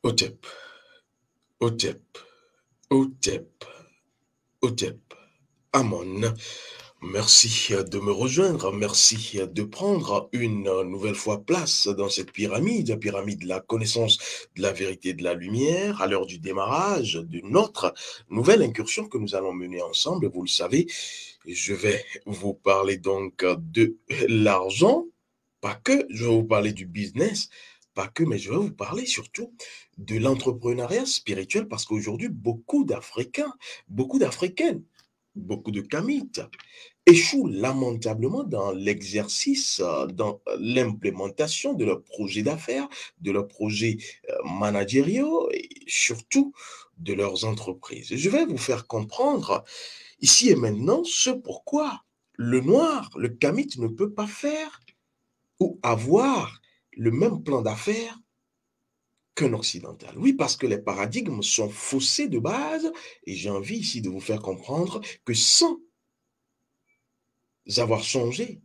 Otep, Otep, Otep, Otep. Amon, merci de me rejoindre, merci de prendre une nouvelle fois place dans cette pyramide, la pyramide de la connaissance, de la vérité, de la lumière, à l'heure du démarrage de notre nouvelle incursion que nous allons mener ensemble. Vous le savez, je vais vous parler donc de l'argent, pas que, je vais vous parler du business, pas que, mais je vais vous parler surtout de l'entrepreneuriat spirituel parce qu'aujourd'hui, beaucoup d'Africains, beaucoup d'Africaines, beaucoup de Kamites échouent lamentablement dans l'exercice, dans l'implémentation de leurs projets d'affaires, de leurs projets managériaux et surtout de leurs entreprises. Je vais vous faire comprendre ici et maintenant ce pourquoi le noir, le kamite ne peut pas faire ou avoir le même plan d'affaires qu'un occidental. Oui, parce que les paradigmes sont faussés de base et j'ai envie ici de vous faire comprendre que sans avoir changé,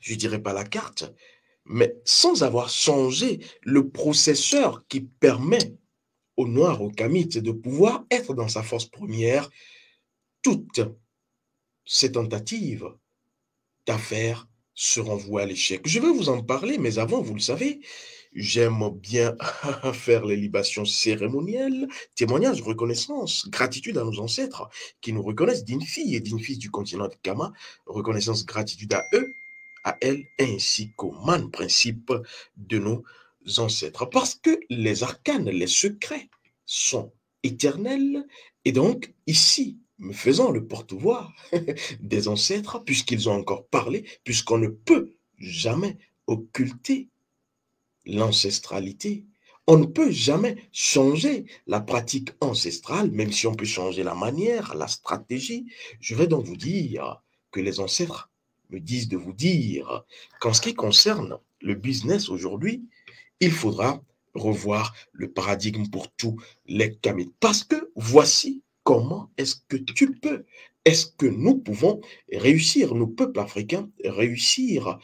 je dirais pas la carte, mais sans avoir changé le processeur qui permet au noir, au kamite, de pouvoir être dans sa force première, toutes ces tentatives d'affaires seront vouées à l'échec. Je vais vous en parler, mais avant, vous le savez, j'aime bien faire les libations cérémonielles, témoignages, reconnaissance, gratitude à nos ancêtres qui nous reconnaissent d'une fille et d'une fils du continent de Kama, reconnaissance, gratitude à eux, à elles, ainsi qu'au man principe de nos ancêtres. Parce que les arcanes, les secrets sont éternels et donc ici, me faisant le porte-voix des ancêtres, puisqu'ils ont encore parlé, puisqu'on ne peut jamais occulter l'ancestralité. On ne peut jamais changer la pratique ancestrale, même si on peut changer la manière, la stratégie. Je vais donc vous dire que les ancêtres me disent de vous dire qu'en ce qui concerne le business aujourd'hui, il faudra revoir le paradigme pour tous les kamites. Parce que voici comment est-ce que tu peux, est-ce que nous pouvons réussir, nous peuples africains, réussir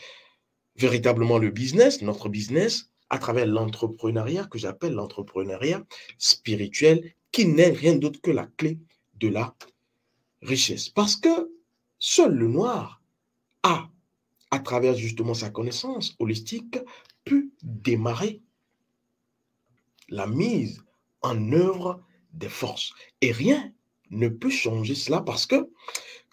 véritablement le business, notre business, à travers l'entrepreneuriat que j'appelle l'entrepreneuriat spirituel, qui n'est rien d'autre que la clé de la richesse. Parce que seul le noir a, à travers justement sa connaissance holistique, pu démarrer la mise en œuvre des forces. Et rien ne peut changer cela parce que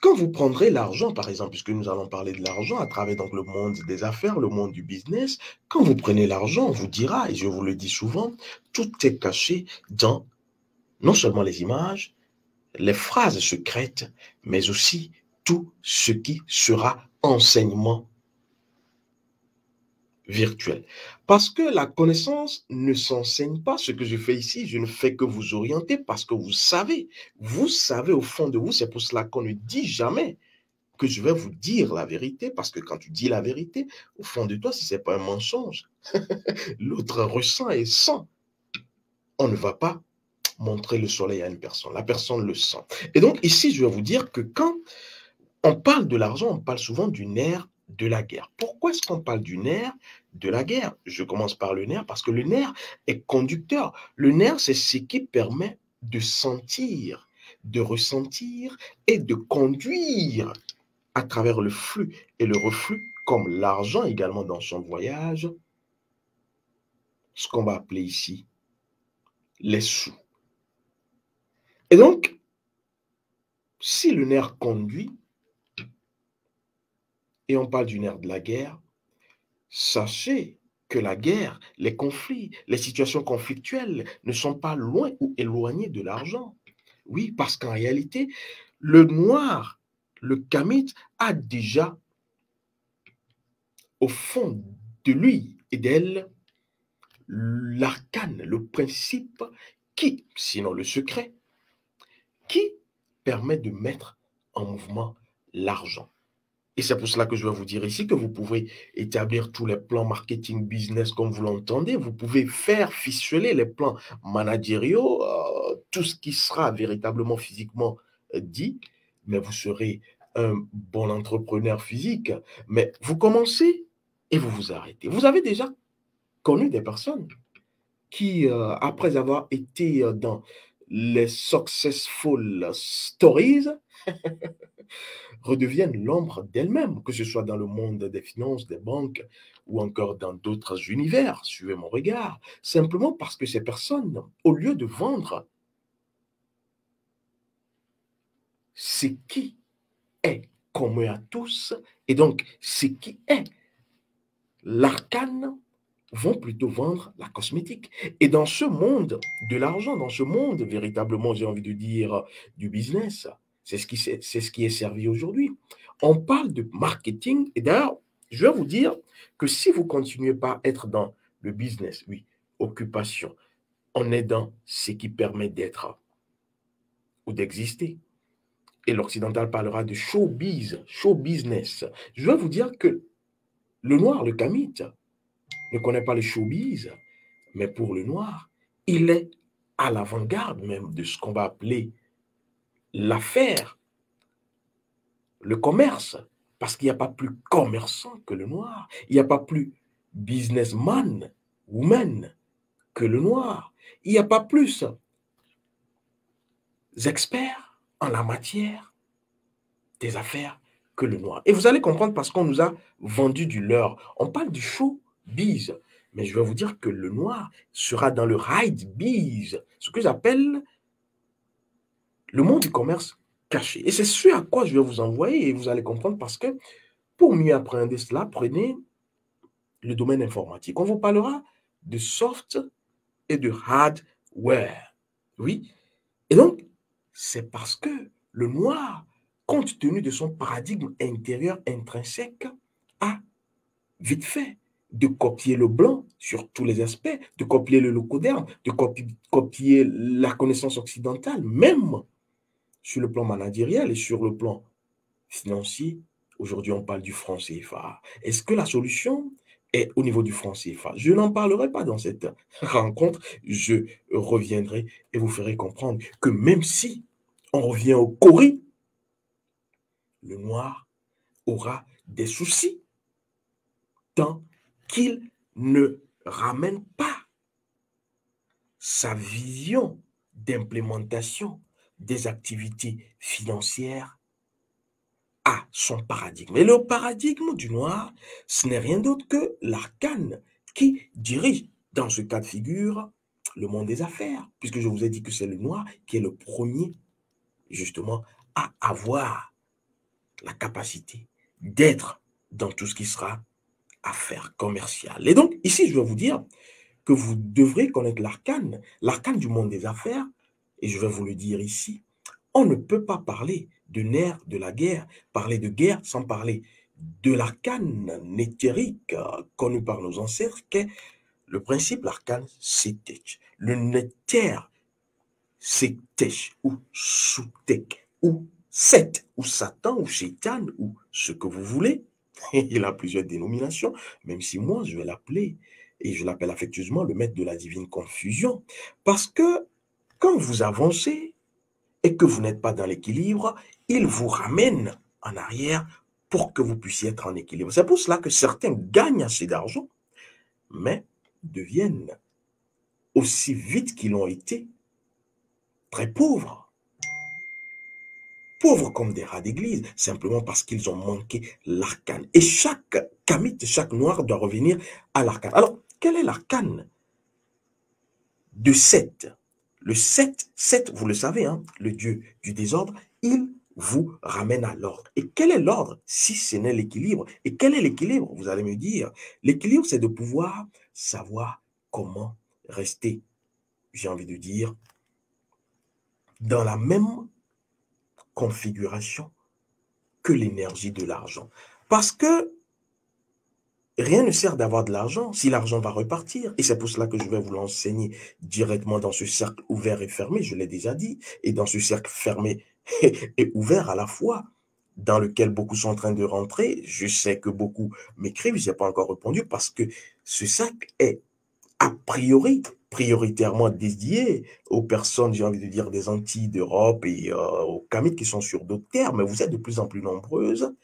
quand vous prendrez l'argent, par exemple, puisque nous allons parler de l'argent à travers donc le monde des affaires, le monde du business, quand vous prenez l'argent, on vous dira, et je vous le dis souvent, tout est caché dans non seulement les images, les phrases secrètes, mais aussi tout ce qui sera enseignement virtuel. Parce que la connaissance ne s'enseigne pas. Ce que je fais ici, je ne fais que vous orienter parce que vous savez au fond de vous, c'est pour cela qu'on ne dit jamais que je vais vous dire la vérité, parce que quand tu dis la vérité, au fond de toi, si ce n'est pas un mensonge, l'autre ressent et sent. On ne va pas montrer le soleil à une personne, la personne le sent. Et donc ici, je vais vous dire que quand on parle de l'argent, on parle souvent du nerf de la guerre. Pourquoi est-ce qu'on parle du nerf de la guerre? Je commence par le nerf parce que le nerf est conducteur. Le nerf, c'est ce qui permet de sentir, de ressentir et de conduire à travers le flux et le reflux, comme l'argent également dans son voyage, ce qu'on va appeler ici les sous. Et donc, si le nerf conduit, et on parle du nerf de la guerre, sachez que la guerre, les conflits, les situations conflictuelles ne sont pas loin ou éloignées de l'argent. Oui, parce qu'en réalité, le noir, le kamite, a déjà au fond de lui et d'elle l'arcane, le principe qui, sinon le secret, qui permet de mettre en mouvement l'argent. Et c'est pour cela que je vais vous dire ici que vous pouvez établir tous les plans marketing business comme vous l'entendez. Vous pouvez faire ficeler les plans managériaux, tout ce qui sera véritablement physiquement dit, mais vous serez un bon entrepreneur physique. Mais vous commencez et vous vous arrêtez. Vous avez déjà connu des personnes qui, après avoir été dans les successful stories, redeviennent l'ombre d'elles-mêmes, que ce soit dans le monde des finances, des banques ou encore dans d'autres univers, suivez mon regard, simplement parce que ces personnes, au lieu de vendre ce qui est commun à tous, et donc ce qui est l'arcane, vont plutôt vendre la cosmétique. Et dans ce monde de l'argent, dans ce monde véritablement, j'ai envie de dire, du business, c'est ce qui est servi aujourd'hui. On parle de marketing, et d'ailleurs, je vais vous dire que si vous continuez pas à être dans le business, oui, occupation, on est dans ce qui permet d'être ou d'exister. Et l'occidental parlera de showbiz, show business. Je vais vous dire que le noir, le kamite, ne connaît pas le showbiz, mais pour le noir, il est à l'avant-garde même de ce qu'on va appeler l'affaire, le commerce, parce qu'il n'y a pas plus commerçant que le noir, il n'y a pas plus businessman, woman que le noir, il n'y a pas plus experts en la matière des affaires que le noir. Et vous allez comprendre parce qu'on nous a vendu du leurre. On parle du showbiz, mais je vais vous dire que le noir sera dans le hide biz, ce que j'appelle le monde du commerce caché. Et c'est ce à quoi je vais vous envoyer et vous allez comprendre parce que pour mieux appréhender cela, prenez le domaine informatique. On vous parlera de soft et de hardware. Oui. Et donc, c'est parce que le noir, compte tenu de son paradigme intérieur intrinsèque, a vite fait de copier le blanc sur tous les aspects, de copier le locoderme, de copier la connaissance occidentale, même sur le plan managérial et sur le plan financier. Aujourd'hui, on parle du franc CFA. Est-ce que la solution est au niveau du franc CFA? Je n'en parlerai pas dans cette rencontre. Je reviendrai et vous ferai comprendre que même si on revient au Cori, le noir aura des soucis tant qu'il ne ramène pas sa vision d'implémentation des activités financières à son paradigme. Et le paradigme du noir, ce n'est rien d'autre que l'arcane qui dirige, dans ce cas de figure, le monde des affaires, puisque je vous ai dit que c'est le noir qui est le premier, justement, à avoir la capacité d'être dans tout ce qui sera affaires commerciales. Et donc, ici, je vais vous dire que vous devrez connaître l'arcane du monde des affaires, et je vais vous le dire ici, on ne peut pas parler de nerfs de la guerre, parler de guerre sans parler de l'arcane néthérique connu par nos ancêtres, qu'est le principe l'arcane Sétech. Le néther, Sétech, ou Soutek, ou Seth, ou Satan, ou Shétan, ou ce que vous voulez. Il a plusieurs dénominations, même si moi, je vais l'appeler, et je l'appelle affectueusement le maître de la divine confusion. Parce que quand vous avancez, et que vous n'êtes pas dans l'équilibre, il vous ramène en arrière pour que vous puissiez être en équilibre. C'est pour cela que certains gagnent assez d'argent, mais deviennent aussi vite qu'ils l'ont été très pauvres. Pauvres comme des rats d'église, simplement parce qu'ils ont manqué l'arcane. Et chaque kamite, chaque noir doit revenir à l'arcane. Alors, quel est l'arcane de Seth? Le Seth, vous le savez, hein, le dieu du désordre, il vous ramène à l'ordre. Et quel est l'ordre si ce n'est l'équilibre? Et quel est l'équilibre? Vous allez me dire, l'équilibre, c'est de pouvoir savoir comment rester, j'ai envie de dire, dans la même configuration que l'énergie de l'argent. Parce que rien ne sert d'avoir de l'argent si l'argent va repartir. Et c'est pour cela que je vais vous l'enseigner directement dans ce cercle ouvert et fermé, je l'ai déjà dit, et dans ce cercle fermé et ouvert à la fois, dans lequel beaucoup sont en train de rentrer. Je sais que beaucoup m'écrivent, je n'ai pas encore répondu, parce que ce cercle est a priori prioritairement dédié aux personnes, j'ai envie de dire, des Antilles, d'Europe et aux Kamites qui sont sur d'autres terres, mais vous êtes de plus en plus nombreuses,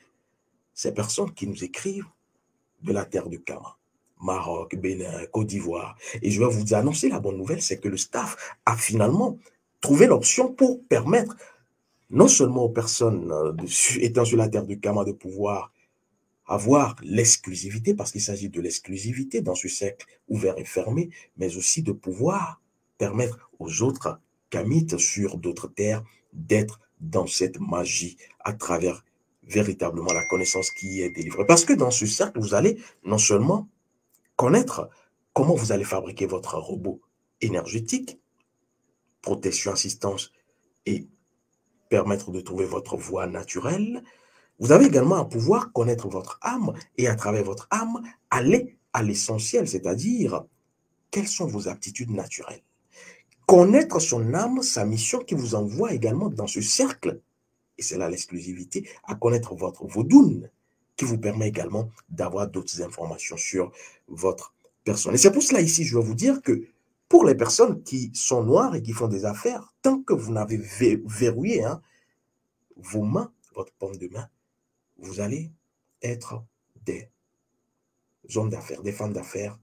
ces personnes qui nous écrivent de la terre de Kama. Maroc, Bénin, Côte d'Ivoire. Et je vais vous annoncer la bonne nouvelle, c'est que le staff a finalement trouvé l'option pour permettre non seulement aux personnes étant sur la terre de Kama de pouvoir avoir l'exclusivité, parce qu'il s'agit de l'exclusivité dans ce cercle ouvert et fermé, mais aussi de pouvoir permettre aux autres Kamites sur d'autres terres d'être dans cette magie à travers véritablement la connaissance qui est délivrée. Parce que dans ce cercle, vous allez non seulement connaître comment vous allez fabriquer votre robot énergétique, protection, assistance et permettre de trouver votre voie naturelle. Vous avez également à pouvoir connaître votre âme et à travers votre âme, aller à l'essentiel, c'est-à-dire quelles sont vos aptitudes naturelles. Connaître son âme, sa mission qui vous envoie également dans ce cercle, et c'est là l'exclusivité, à connaître votre Vodun, qui vous permet également d'avoir d'autres informations sur votre personne. Et c'est pour cela ici, je vais vous dire que pour les personnes qui sont noires et qui font des affaires, tant que vous n'avez verrouillé vos mains, votre paume de main, vous allez être des hommes d'affaires, des femmes d'affaires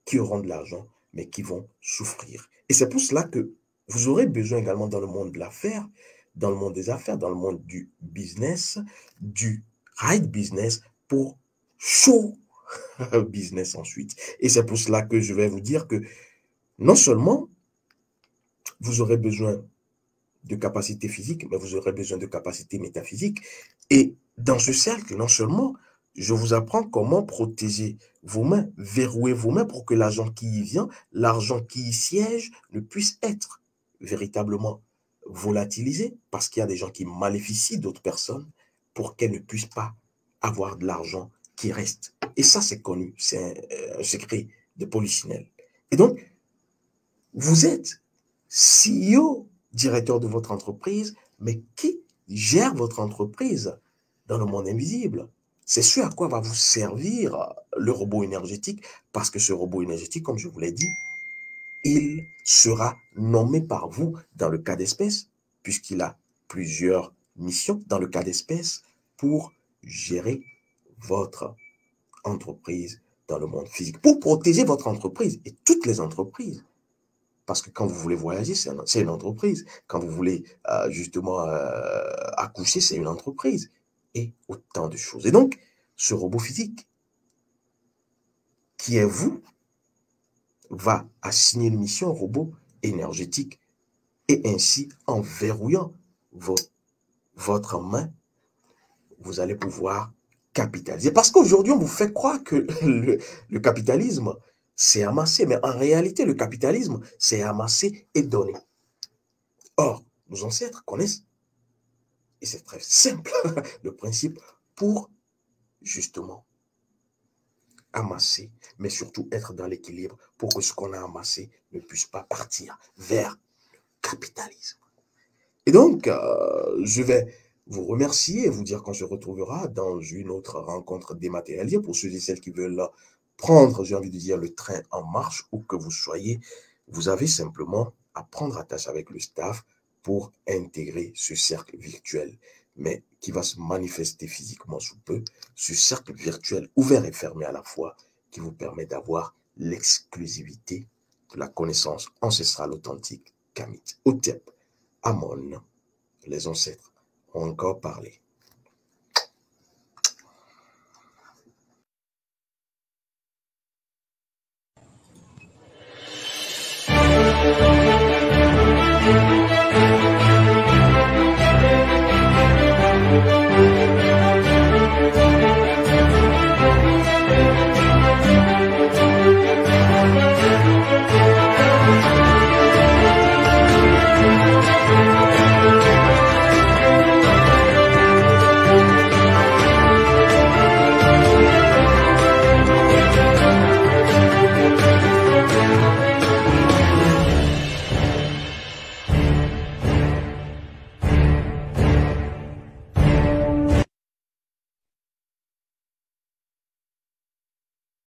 qui auront de l'argent, mais qui vont souffrir. Et c'est pour cela que vous aurez besoin également dans le monde de l'affaire, dans le monde des affaires, dans le monde du business, du right business pour show business ensuite. Et c'est pour cela que je vais vous dire que non seulement vous aurez besoin de capacités physiques, mais vous aurez besoin de capacités métaphysiques. Et dans ce cercle, non seulement je vous apprends comment protéger vos mains, verrouiller vos mains pour que l'argent qui y vient, l'argent qui y siège, ne puisse être véritablement volatilisé, parce qu'il y a des gens qui maléficient d'autres personnes pour qu'elles ne puissent pas avoir de l'argent qui reste. Et ça, c'est connu, c'est un secret de polichinelle. Et donc, vous êtes CEO, directeur de votre entreprise, mais qui gère votre entreprise dans le monde invisible? C'est ce à quoi va vous servir le robot énergétique, parce que ce robot énergétique, comme je vous l'ai dit, il sera nommé par vous dans le cas d'espèce, puisqu'il a plusieurs missions dans le cas d'espèce pour gérer votre entreprise dans le monde physique, pour protéger votre entreprise et toutes les entreprises. Parce que quand vous voulez voyager, c'est une entreprise. Quand vous voulez justement accoucher, c'est une entreprise. Et autant de choses. Et donc, ce robot physique, qui est vous, va assigner une mission au robot énergétique. Et ainsi, en verrouillant votre main, vous allez pouvoir capitaliser. Parce qu'aujourd'hui, on vous fait croire que le capitalisme, c'est amasser. Mais en réalité, le capitalisme, c'est amasser et donner. Or, nos ancêtres connaissent, et c'est très simple, le principe pour justement amasser, mais surtout être dans l'équilibre pour que ce qu'on a amassé ne puisse pas partir vers le capitalisme. Et donc, je vais vous remercier et vous dire qu'on se retrouvera dans une autre rencontre dématérialisée pour ceux et celles qui veulent prendre, j'ai envie de dire, le train en marche, où que vous soyez. Vous avez simplement à prendre attache avec le staff pour intégrer ce cercle virtuel, mais qui va se manifester physiquement sous peu, ce cercle virtuel ouvert et fermé à la fois, qui vous permet d'avoir l'exclusivité de la connaissance ancestrale authentique Kamit. Hotep, Amon, les ancêtres ont encore parlé.